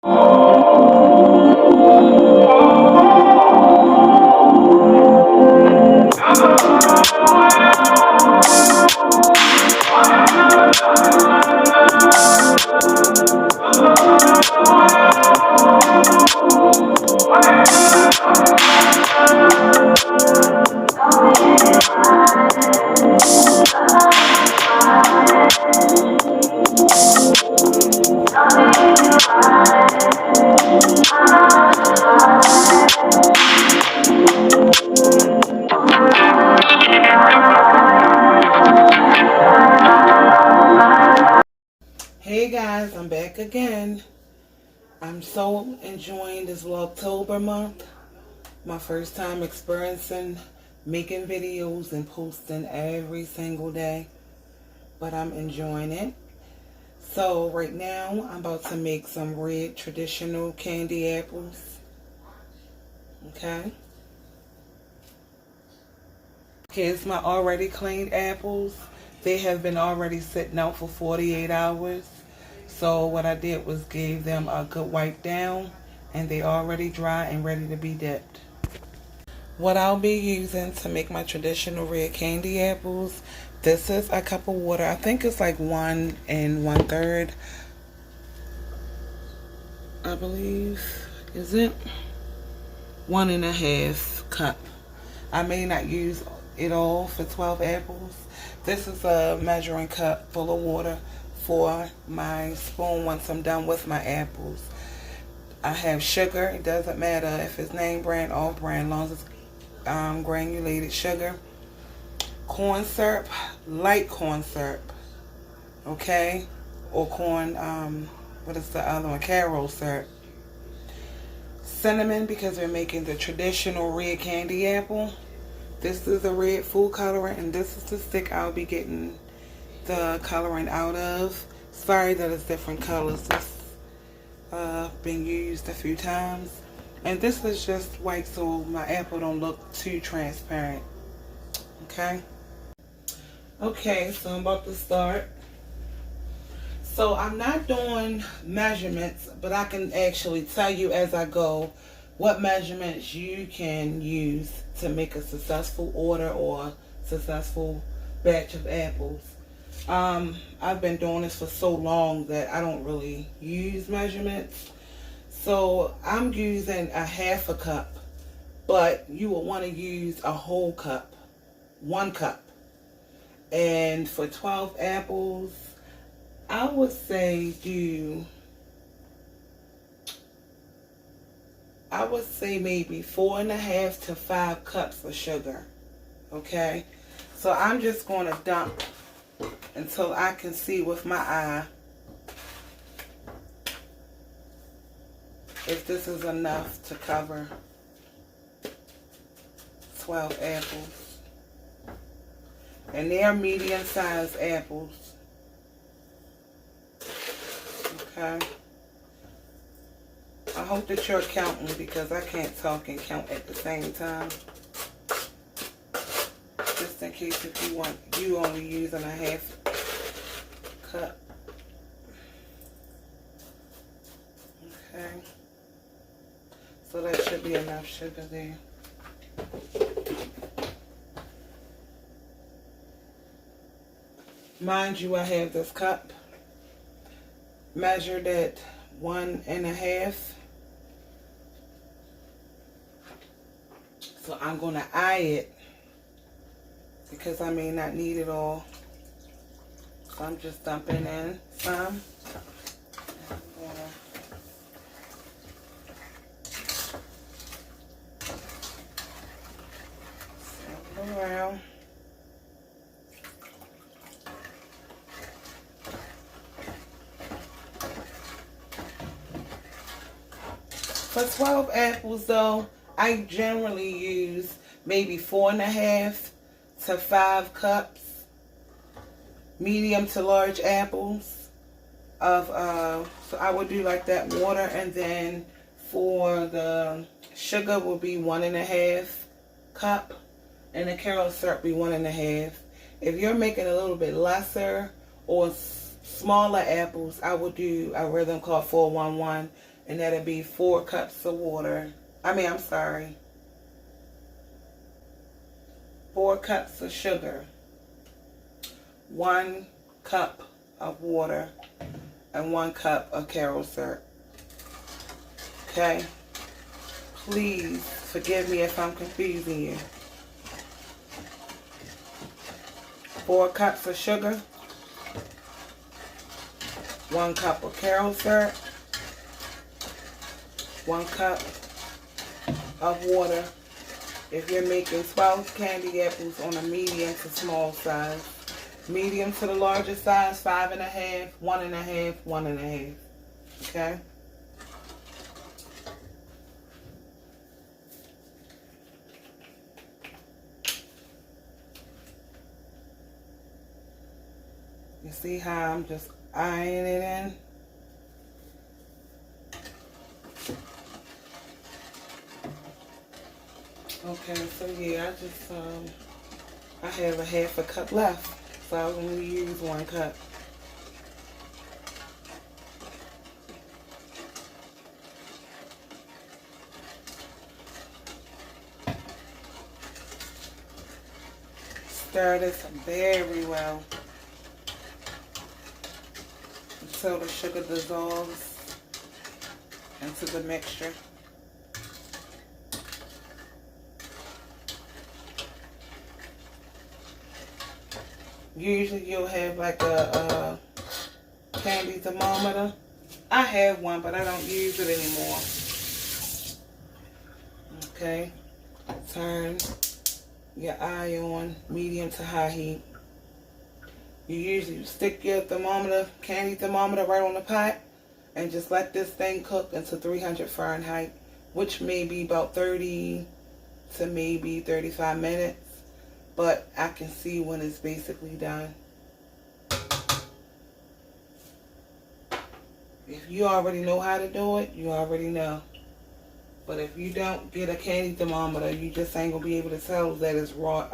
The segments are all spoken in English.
Hey guys, I'm back again. I'm so enjoying this Vlogtober month. My first time experiencing making videos and posting every single day, but I'm enjoying it. So right now I'm about to make some red traditional candy apples. Okay, it's my already cleaned apples. They have been already sitting out for 48 hours. So what I did was gave them a good wipe down, and they already dry and ready to be dipped. What I'll be using to make my traditional red candy apples, this is a cup of water. I think it's like 1 1/3, I believe. Is it? 1 1/2 cup. I may not use it all for 12 apples. This is a measuring cup full of water for my spoon once I'm done with my apples. I have sugar. It doesn't matter if it's name brand, off brand, as long as it's granulated sugar. Corn syrup, light corn syrup, okay? Or corn, what is the other one? Carob syrup. Cinnamon, because we're making the traditional red candy apple. This is a red food coloring, and this is the stick I'll be getting the coloring out of. Sorry that it's different colors. This been used a few times. And this is just white so my apple don't look too transparent. Okay? Okay, so I'm about to start. So I'm not doing measurements, but I can actually tell you as I go what measurements you can use to make a successful order or successful batch of apples. I've been doing this for so long that I don't really use measurements. So I'm using a 1/2 cup, but you will want to use a whole cup, 1 cup. And for 12 apples, I would say maybe 4 1/2 to 5 cups of sugar. Okay, so I'm just going to dump until I can see with my eye if this is enough to cover 12 apples. And they are medium-sized apples. Okay. I hope that you're counting because I can't talk and count at the same time. Just in case if you only using a 1/2 cup. Okay. So that should be enough sugar there. Mind you, I have this cup measured at 1 1/2. So I'm going to eye it because I may not need it all. So I'm just dumping in some. Sample around. For 12 apples though, I generally use maybe 4 1/2 to 5 cups, medium to large apples of, so I would do like that water, and then for the sugar will be 1 1/2 cup, and the carob syrup be 1 1/2. If you're making a little bit lesser or smaller apples, I would do a rhythm called 4-1-1, And that'll be 4 cups of water. I'm sorry. 4 cups of sugar, 1 cup of water, and 1 cup of Karo syrup. Okay? Please forgive me if I'm confusing you. 4 cups of sugar, 1 cup of Karo syrup, 1 cup of water. If you're making 12 candy apples on a medium to small size, medium to the larger size, 5.5, 1.5, 1.5. Okay? You see how I'm just eyeing it in? Okay, so yeah, I have a 1/2 cup left, so I only use 1 cup. Stir this very well until the sugar dissolves into the mixture. Usually you'll have like a candy thermometer. I have one, but I don't use it anymore. Okay, turn your eye on medium to high heat. You usually stick your thermometer, candy thermometer, right on the pot and just let this thing cook into 300 Fahrenheit, which may be about 30 to maybe 35 minutes. But I can see when it's basically done. If you already know how to do it, you already know. But if you don't get a candy thermometer, you just ain't going to be able to tell that it's rock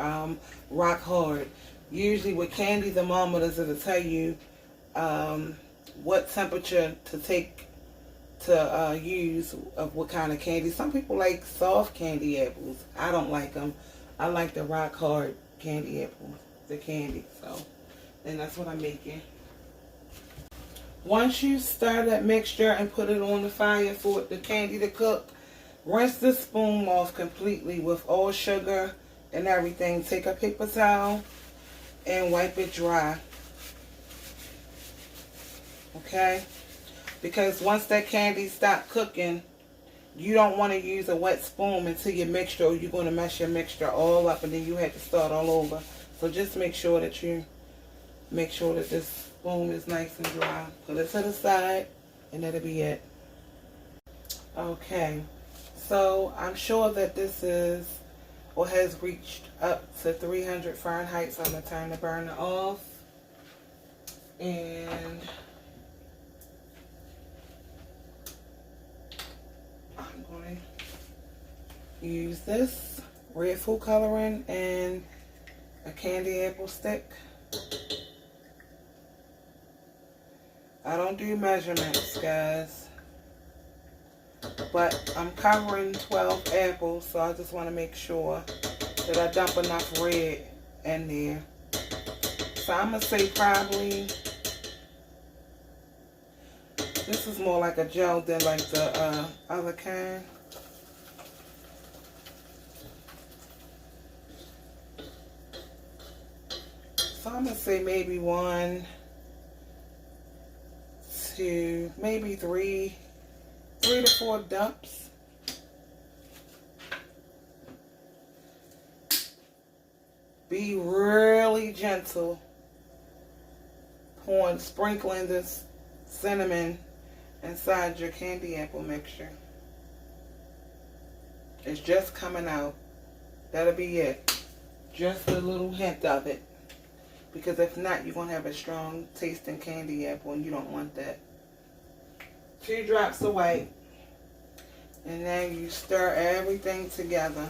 hard. Usually with candy thermometers, it'll tell you what temperature to take to use of what kind of candy. Some people like soft candy apples. I don't like them. I like the rock hard candy apples, the candy. So, and that's what I'm making. Once you stir that mixture and put it on the fire for the candy to cook, rinse the spoon off completely with all sugar and everything. Take a paper towel and wipe it dry. Okay? Because once that candy stops cooking, you don't want to use a wet spoon until your mixture, or you're going to mess your mixture all up and then you have to start all over. So just make sure that this spoon is nice and dry. Put it to the side and that'll be it. Okay, so I'm sure that this is or has reached up to 300 Fahrenheit, so I'm going to turn the burner off. And I'm going to use this red food coloring and a candy apple stick. I don't do measurements, guys, but I'm covering 12 apples, so I just want to make sure that I dump enough red in there. So I'm going to say probably, this is more like a gel than like the other kind. So I'm going to say maybe 1, 2, maybe 3 to 4 dumps. Be really gentle. Sprinkling this cinnamon inside your candy apple mixture. It's just coming out. That'll be it. Just a little hint of it. Because if not, you're going to have a strong tasting candy apple and you don't want that. 2 drops of white. And then you stir everything together.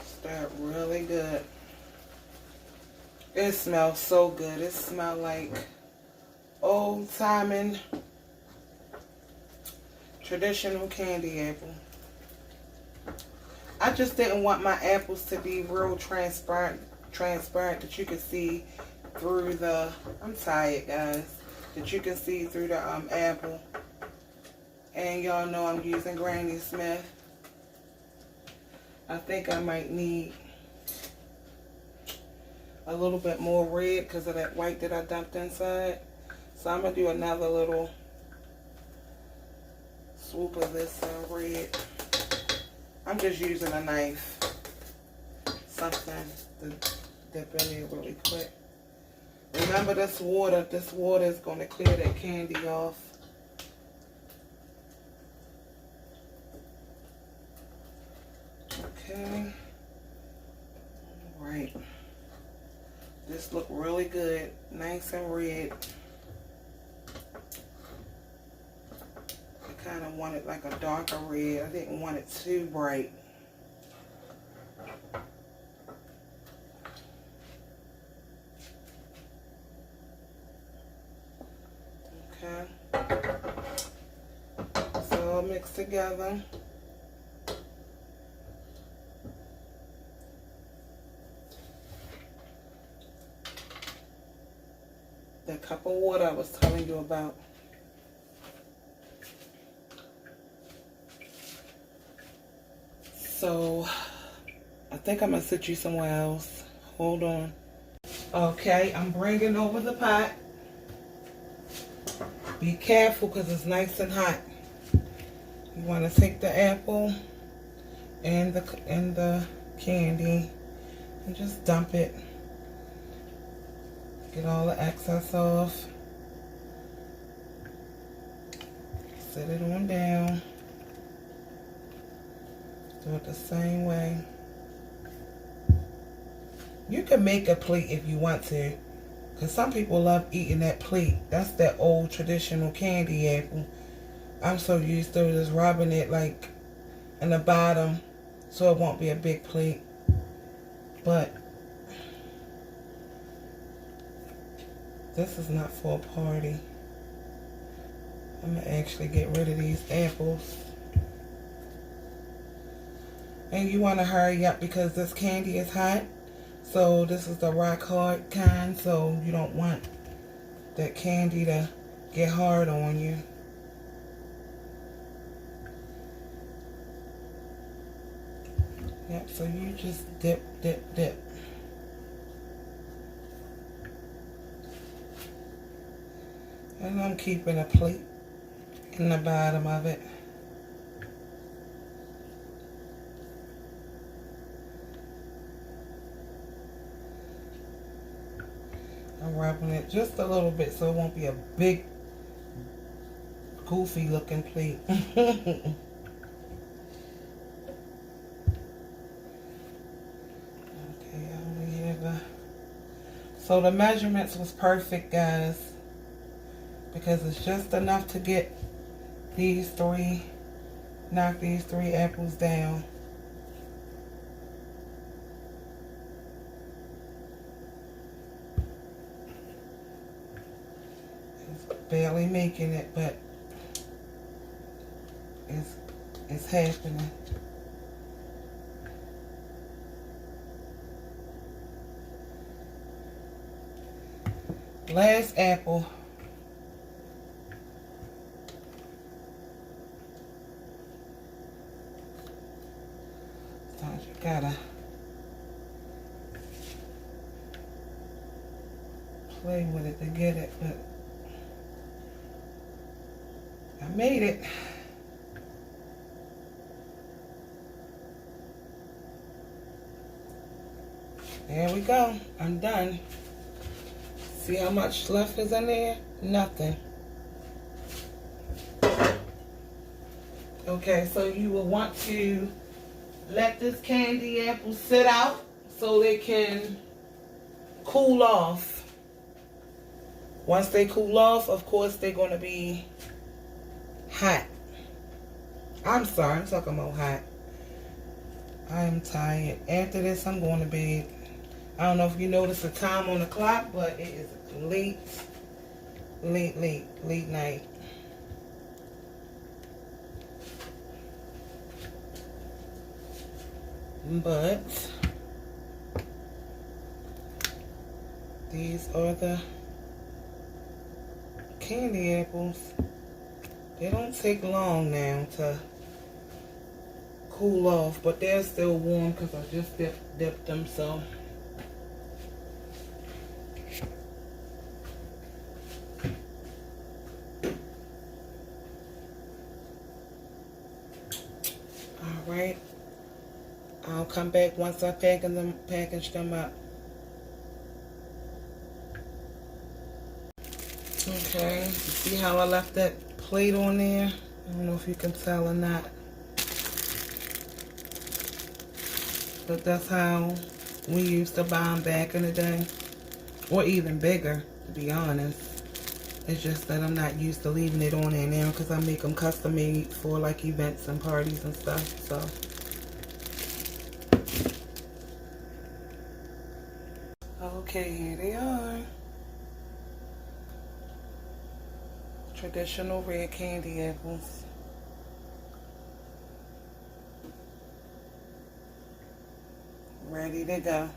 Stir it really good. It smells so good. It smells like old-timing traditional candy apple. I just didn't want my apples to be real transparent that you can see through the, I'm tired guys, that you can see through the apple. And y'all know I'm using Granny Smith. I think I might need a little bit more red because of that white that I dumped inside. So I'm going to do another little swoop of this red. I'm just using a knife. Something to dip in there really quick. Remember this water is going to clear that candy off. Okay. Alright. This look really good. Nice and red. I kind of wanted like a darker red. I didn't want it too bright. Okay. So all mixed together. That cup of water I was telling you about. So, I think I'm going to sit you somewhere else. Hold on. Okay, I'm bringing over the pot. Be careful because it's nice and hot. You want to take the apple and the candy and just dump it. Get all the excess off. Set it on down. Do it the same way. You can make a plate if you want to. Because some people love eating that plate. That's that old traditional candy apple. I'm so used to just rubbing it like in the bottom so it won't be a big plate. But this is not for a party. I'm going to actually get rid of these apples. And you want to hurry up because this candy is hot. So this is the rock hard kind. So you don't want that candy to get hard on you. Yep, so you just dip, dip, dip. And I'm keeping a plate in the bottom of it. I'm wrapping it just a little bit so it won't be a big, goofy looking plate. Okay, I only have so the measurements was perfect, guys. Because it's just enough to get these three, knock these 3 apples down. It's barely making it, but it's happening. Last apple. Sometimes you gotta play with it to get it, but I made it. There we go. I'm done. See how much left is in there? Nothing. Okay, so you will want to let this candy apple sit out so they can cool off. Once they cool off, of course, they're going to be hot. I'm sorry, I'm talking about hot. I am tired. After this, I'm going to bed. I don't know if you noticed the time on the clock, but it is late night. But these are the candy apples. They don't take long now to cool off, but they're still warm because I just dipped them, so. Alright. I'll come back once I package them up. Okay, see how I left that plate on there? I don't know if you can tell or not. But that's how we used to buy them back in the day. Or even bigger, to be honest. It's just that I'm not used to leaving it on there now because I make them custom made for like events and parties and stuff, so. Okay, here they are. Traditional red candy apples. Ready to go.